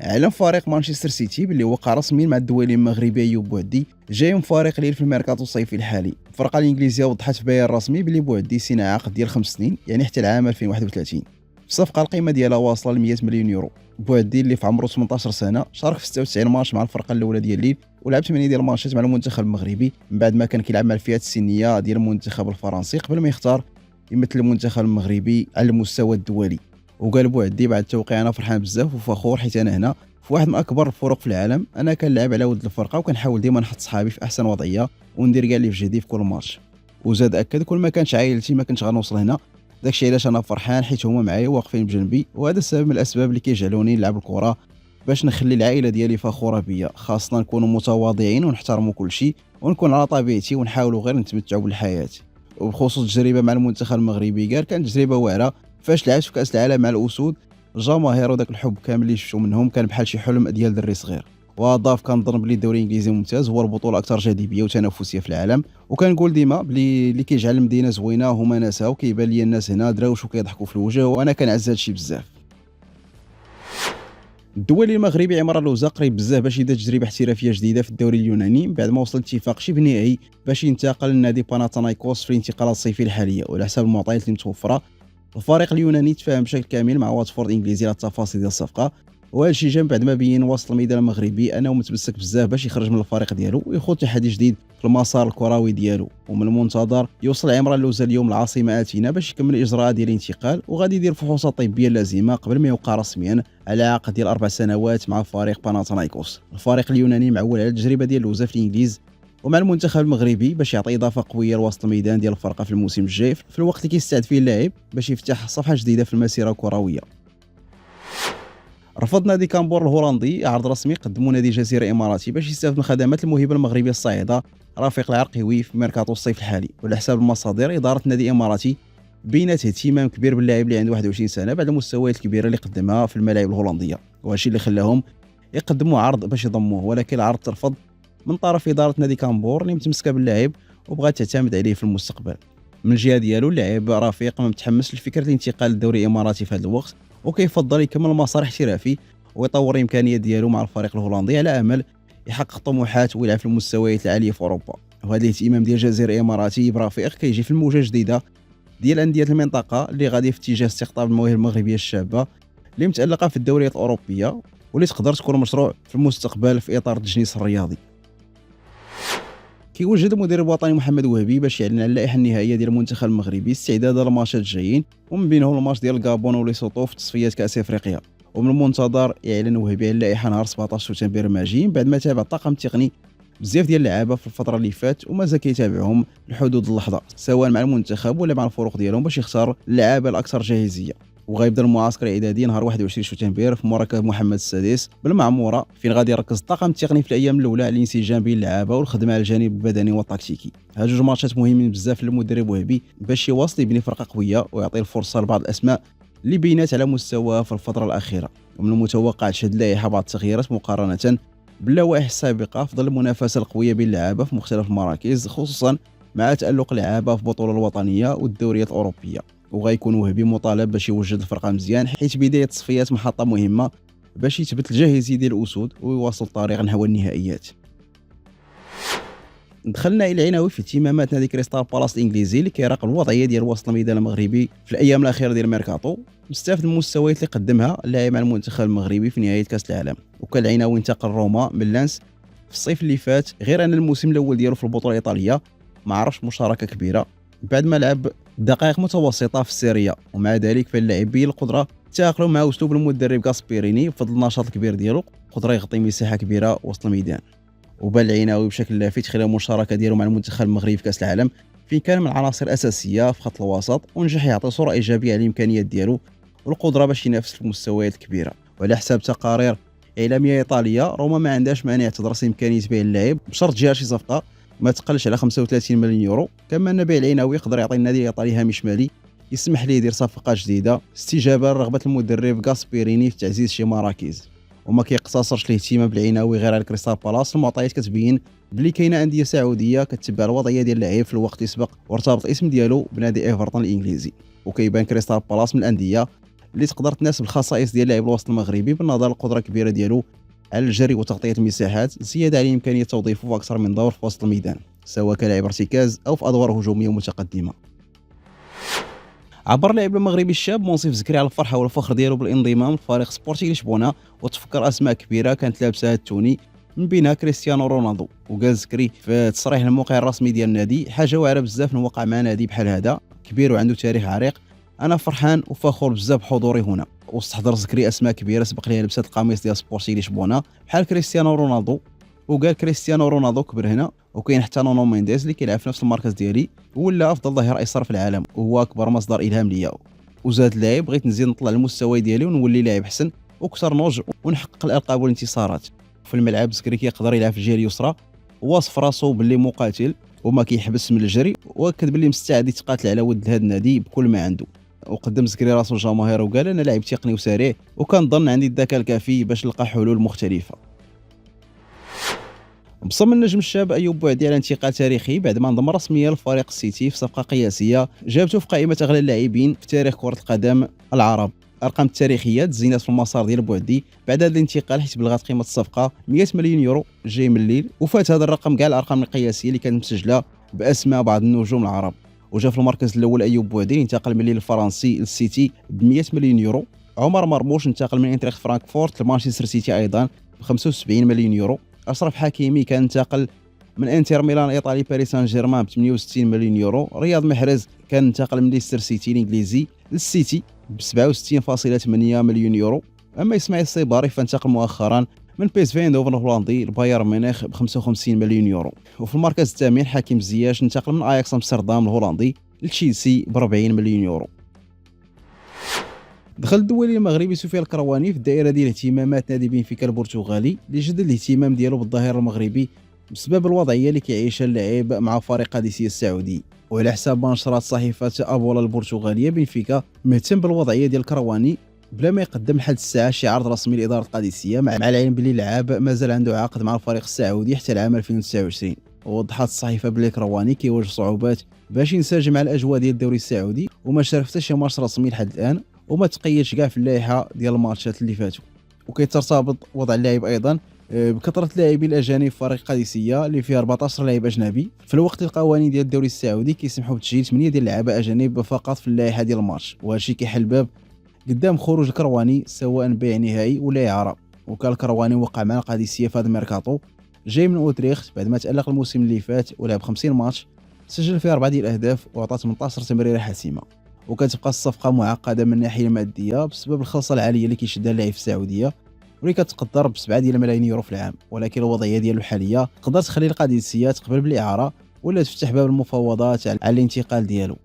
اعلن فريق مانشستر سيتي باللي وقع رسميا مع الدولي المغربي ايوب بوعدي جاي من فريق ليل في الميركاتو الصيفي الحالي. الفرقه الانجليزيه وضحت في بيان رسمي باللي بوعدي سينا عقد ديال 5 سنين، يعني حتى العام 2031. في صفقه القيمه ديالها واصله ل 100 مليون يورو. بوعدي اللي في عمره 18 سنه شارك في 96 ماتش مع الفرقه الاولى ديال ليل، ولعب 8 ديال الماتشات مع المنتخب المغربي من بعد ما كان كيلعب مع الفئات السنيه ديال المنتخب الفرنسي قبل ما يختار يمثل المنتخب المغربي على المستوى الدولي. وقال بوعدي بعد التوقيع: انا فرحان بزاف وفخور حيت انا هنا في واحد من اكبر الفرق في العالم. انا كنلعب على ود الفرقه وكنحاول ديما نحط صحابي في احسن وضعيه وندير كاع اللي في جهدي في كل ماتش. وزاد اكد: كل ما كانش عائلتي ما كنتش غنوصل هنا، داكشي علاش انا فرحان حيت هما معايا واقفين بجنبي، وهذا السبب من الاسباب اللي كيجعلوني نلعب الكره باش نخلي العائله ديالي فخوره بيا. خاصنا نكونوا متواضعين ونحترموا كل شيء ونكون على طبيعتي ونحاولوا غير نتمتعوا بالحياه. وبخصوص التجربه مع المنتخب المغربي قال: كانت تجربه واعره. فاش لعبت في كاس العالم مع الاسود، الجماهير وداك الحب كامل اللي شفتو منهم كان بحال شي حلم ديال دري صغير. واضاف: كنظن بلي الدوري الانجليزي ممتاز، هو البطوله اكثر جاذبيه وتنافسيه في العالم، وكنقول ديما بلي اللي كيجعل المدينه زوينه هما ناسها، وكيبان لي الناس هنا دراوش وكيضحكوا في الوجه، وانا كنعز هادشي بزاف. الدولي المغربي عمر اللوزة قريب بزاف باش يدير تجربه احترافيه جديده في الدوري اليوناني بعد ما وصل اتفاق شبه نهائي باش ينتقل لنادي باناثينايكوس في الانتقالات الصيفيه الحاليه. وعلى حساب المعطيات اللي متوفره، الفريق اليوناني تفاهم بشكل كامل مع واتفورد الانجليزي على التفاصيل ديال الصفقه، وهذا الشيء جا بعد ما بين وسط الميدان المغربي انه متمسك بزاف باش يخرج من الفريق ديالو ويخوض تحدي جديد في المسار الكروي ديالو. ومن المنتظر يوصل عمر اللوزة اليوم لعاصمه اثينا باش يكمل الاجراءات ديال الانتقال، وغادي يدير الفحوصات الطبيه اللازمه قبل ما يوقع رسميا على عقد ديال 4 سنوات مع فريق باناثينايكوس. الفريق اليوناني معول على التجربه ديال اللوزة في الانجليز ومع المنتخب المغربي باش يعطي اضافه قويه لوسط الميدان ديال الفرقه في الموسم الجاي، في الوقت اللي كيستعد فيه اللاعب باش يفتح صفحه جديده في المسيره الكرويه. رفض نادي كامبور الهولندي عرض رسمي قدمه نادي جزيره اماراتي باش يستافد من خدمات الموهبه المغربيه الصاعده رفيق العرقيوي في ميركاتو الصيف الحالي. وعلى حساب المصادر، اداره النادي الاماراتي بينت اهتمام كبير باللاعب اللي عنده 21 سنه بعد المستويات الكبيره اللي قدمها في الملاعب الهولنديه، وهادشي اللي خلاهم يقدموا عرض باش يضموه، ولكن العرض ترفض من طرف اداره نادي كامبور اللي متمسكه باللاعب وبغات تعتمد عليه في المستقبل. من الجهه ديالو اللاعب رفيق ما متحمس لفكره الانتقال للدوري الاماراتي في هذا الوقت، وكيفضل يكمل مسار احترافي ويطور الامكانيات ديالو مع الفريق الهولندي على امل يحقق طموحات ويلعب في المستويات العاليه في اوروبا. وهذا الاهتمام ديال الجزائر الاماراتي برفيق كيجي في الموجه جديده ديال انديه المنطقه اللي غادي في اتجاه استقطاب المواهب المغربيه الشابه اللي متالقه في الدوريات الاوروبيه واللي تقدر تكون مشروع في المستقبل في اطار التجنيس الرياضي. كيوجد المدير الوطني محمد وهبي باش يعلن على اللائحه النهائيه ديال المنتخب المغربي استعدادا للماتشات الجايين، ومن بينهم الماتش ديال الغابون وليسوتو في تصفيات كاس افريقيا. ومن المنتظر يعلن وهبي على اللائحه نهار 17 سبتمبر الماجي بعد ما تابع الطاقم التقني بزاف ديال اللعابه في الفتره اللي فات ومازال كيتابعهم لحدود اللحظه سواء مع المنتخب ولا مع الفرق ديالهم باش يختار اللعابه الاكثر جاهزيه. وغيبدا المعسكر الاعدادي نهار 21 سبتمبر في مركب محمد السادس بالمعموره، فين غادي يركز الطاقم التقني في الايام الاولى على الانسجام بين اللعابه والخدمه على الجانب البدني والتكتيكي. هاد جوج ماتشات مهمين بزاف للمدرب وهبي باش يواصل يبني فرقه قويه ويعطي الفرصه لبعض الاسماء اللي بينات على مستوى في الفتره الاخيره. ومن المتوقع تشهد اللائحه بعض التغييرات مقارنه باللوائح السابقه في ظل المنافسه القويه بين اللعابه في مختلف المراكز، خصوصا مع تالق اللعابه في البطوله الوطنيه والدوريات الاوروبيه. وغيكون وهبي مطالب باش يوجد الفرقه مزيان حيت بدايه التصفيات محطه مهمه باش يثبت الجاهزيه ديال الاسود ويواصل الطريق نحو النهائيات. دخلنا الى عيناوي في اهتمامات نادي كريستال بالاس الانجليزي اللي كيراقب الوضعيه ديال وسط الميدان المغربي في الايام الاخيره ديال الميركاتو، مستافد من المستويات اللي قدمها اللاعب مع المنتخب المغربي في نهايه كاس العالم. وكان العيناوي انتقل روما من لانس في الصيف اللي فات، غير ان الموسم الاول ديالو في البطوله الايطاليه ما عرفش مشاركه كبيره بعد ما لعب دقائق متوسطه في السيريا، ومع ذلك فاللاعب بين القدره تاقلم مع اسلوب المدرب غاسبيريني بفضل النشاط الكبير ديالو قدره يغطي مساحه كبيره وسط الميدان. وبان العيناوي بشكل لافت خلال المشاركه ديالو مع المنتخب المغربي في كاس العالم فين كان من العناصر الاساسيه في خط الوسط، ونجح يعطي صوره ايجابيه على الامكانيات ديالو والقدره باش ينافس في المستويات الكبيره. وعلى حساب تقارير اعلاميه ايطاليه، روما ما عندهاش مانع تدرس امكانيه بيع اللاعب بشرط جهه شي صفقه ما تقلش على 35 مليون يورو. كما ان بيع العيناوي يقدر يعطي النادي الايطالي هامش مالي يسمح ليه يدير صفقه جديده استجابه لرغبه المدرب غاسبيريني في تعزيز شي مراكز. وما كيقتصرش الاهتمام بالعيناوي غير على كريستال بالاس، المعطيات كتبين بلي كاينه انديه سعوديه كتتبع الوضعيه ديال اللاعب في الوقت اللي سبق وارتبط الاسم ديالو بنادي ايفرتون الانجليزي. وكيبان كريستال بالاس من الانديه اللي تقدر تناسب الخصائص ديال لاعب الوسط المغربي بالنظر للقدره الكبيره ديالو على الجري وتغطيه المساحات، زياده على امكانيه توظيفه في اكثر من دور في وسط الميدان سواء كلاعب ارتكاز او في ادوار هجوميه متقدمه. عبر اللاعب المغربي الشاب منصف زكري على الفرحه والفخر ديالو بالانضمام لفريق سبورتينغ لشبونه، وتفكر اسماء كبيره كانت لابسها التوني من بينها كريستيانو رونالدو. وقال زكري في تصريح للموقع الرسمي ديال النادي: حاجه واعره بزاف نوقع مع نادي بحال هذا كبير وعنده تاريخ عريق، انا فرحان وفخور بزاف بحضوري هنا. واستحضر زكري اسماء كبيره سبق ليها لبسات القميص ديال سبورتينغ لشبونه بحال كريستيانو رونالدو، وقال كريستيانو رونالدو كبر هنا، وكاين حتى نونو مينديز اللي كيلعب في نفس المركز ديالي ولا افضل ظهير ايسر في العالم وهو اكبر مصدر الهام ليا. وزاد اللاعب: بغيت نزيد نطلع المستوى ديالي ونولي لاعب حسن وكثر نضج ونحقق الالقاب والانتصارات. في الملعب زكري كيقدر يلعب في الجهه اليسرى، وصف راسو باللي مقاتل وما كيحبس من الجري، واكد باللي مستعد يتقاتل على ود هذا النادي بكل ما عنده. وقدم زكري راسو للجماهير وقال: انا لاعب تقني وسريع وكنظن عندي الذكاء الكافي باش نلقى حلول مختلفه. بصم النجم الشاب ايوب بوعدي على انتقال تاريخي بعد ما انضم رسميا لفريق السيتي في صفقه قياسيه جابته في قائمه اغلى اللاعبين في تاريخ كره القدم العرب. ارقام التاريخيه تزينت في المسار ديال بوعدي بعد هذا الانتقال، حيت بلغت قيمه الصفقه 100 مليون يورو جاي من الليل، وفات هذا الرقم كاع الارقام القياسيه اللي كانت مسجله باسماء بعض النجوم العرب. وجا في المركز الاول ايوب بوعدي انتقل من الليل الفرنسي للسيتي ب 100 مليون يورو. عمر مرموش انتقل من انتريخت فرانكفورت لمانشستر سيتي ايضا ب 75 مليون يورو. اشرف حكيمي كان انتقل من انتر ميلان ايطالي باريس سان جيرمان ب 68 مليون يورو. رياض محرز كان انتقل من ليستر سيتي الانجليزي للسيتي ب 67.8 مليون يورو. اما اسماعيل الصيباري فانتقل مؤخرا من بيس في ايندهوفن الهولندي لبايرن ميونخ ب 55 مليون يورو. وفي المركز الثامن حكيم زياش انتقل من اياكس امستردام الهولندي لتشيلسي ب 40 مليون يورو. دخل الدولي المغربي سفيان الكرواني في الدائره ديال اهتمامات نادي بنفيكا البرتغالي اللي جدد الاهتمام ديالو بالظهير المغربي بسبب الوضعيه اللي كيعيشها اللاعب مع فريق قادسيه السعودي. وعلى حساب ما نشرت صحيفه ابولا البرتغاليه، بنفيكا مهتم بالوضعيه ديال الكرواني بلا ما يقدم لحد الساعه شي عرض رسمي لاداره القادسيه، مع العلم باللي اللاعب مازال عنده عقد مع الفريق السعودي حتى العام 2029. ووضحت الصحيفه بلي الكرواني كيواجه صعوبات باش ينسجم مع الاجواء ديال الدوري السعودي، وما شارك حتى شي ماتش رسمي لحد الان، وما تقيدش كاع في اللائحه ديال الماتشات اللي فاتوا. وكيترتبط وضع اللاعب ايضا بكثره اللاعبين الاجانب في فريق قادسيه اللي فيه 14 لاعب اجنبي، في الوقت اللي القوانين ديال الدوري السعودي كيسمحوا بتسجيل 8 ديال اللعابه اجانب فقط في اللائحه ديال الماتش. وهذا الشيء كيحل باب قدام خروج الكرواني سواء بيع نهائي ولا اعاره. وكان الكرواني وقع مع القادسيه في هذا الميركاتو جاي من اوتريخت بعد ما تالق الموسم اللي فات ولعب 50 ماتش، سجل فيه 4 ديال الاهداف وعطى 18 تمريره حاسمه. وكتبقى الصفقه معقده من الناحيه الماديه بسبب الخلصه العاليه اللي كيشدها اللاعب في السعوديه واللي كتقدر ب 7 ديال الملايين يورو في العام. ولكن الوضعيه ديالو الحاليه تقدر تخلي القادسيه تقبل بالاعاره ولا تفتح باب المفاوضات على الانتقال ديالو.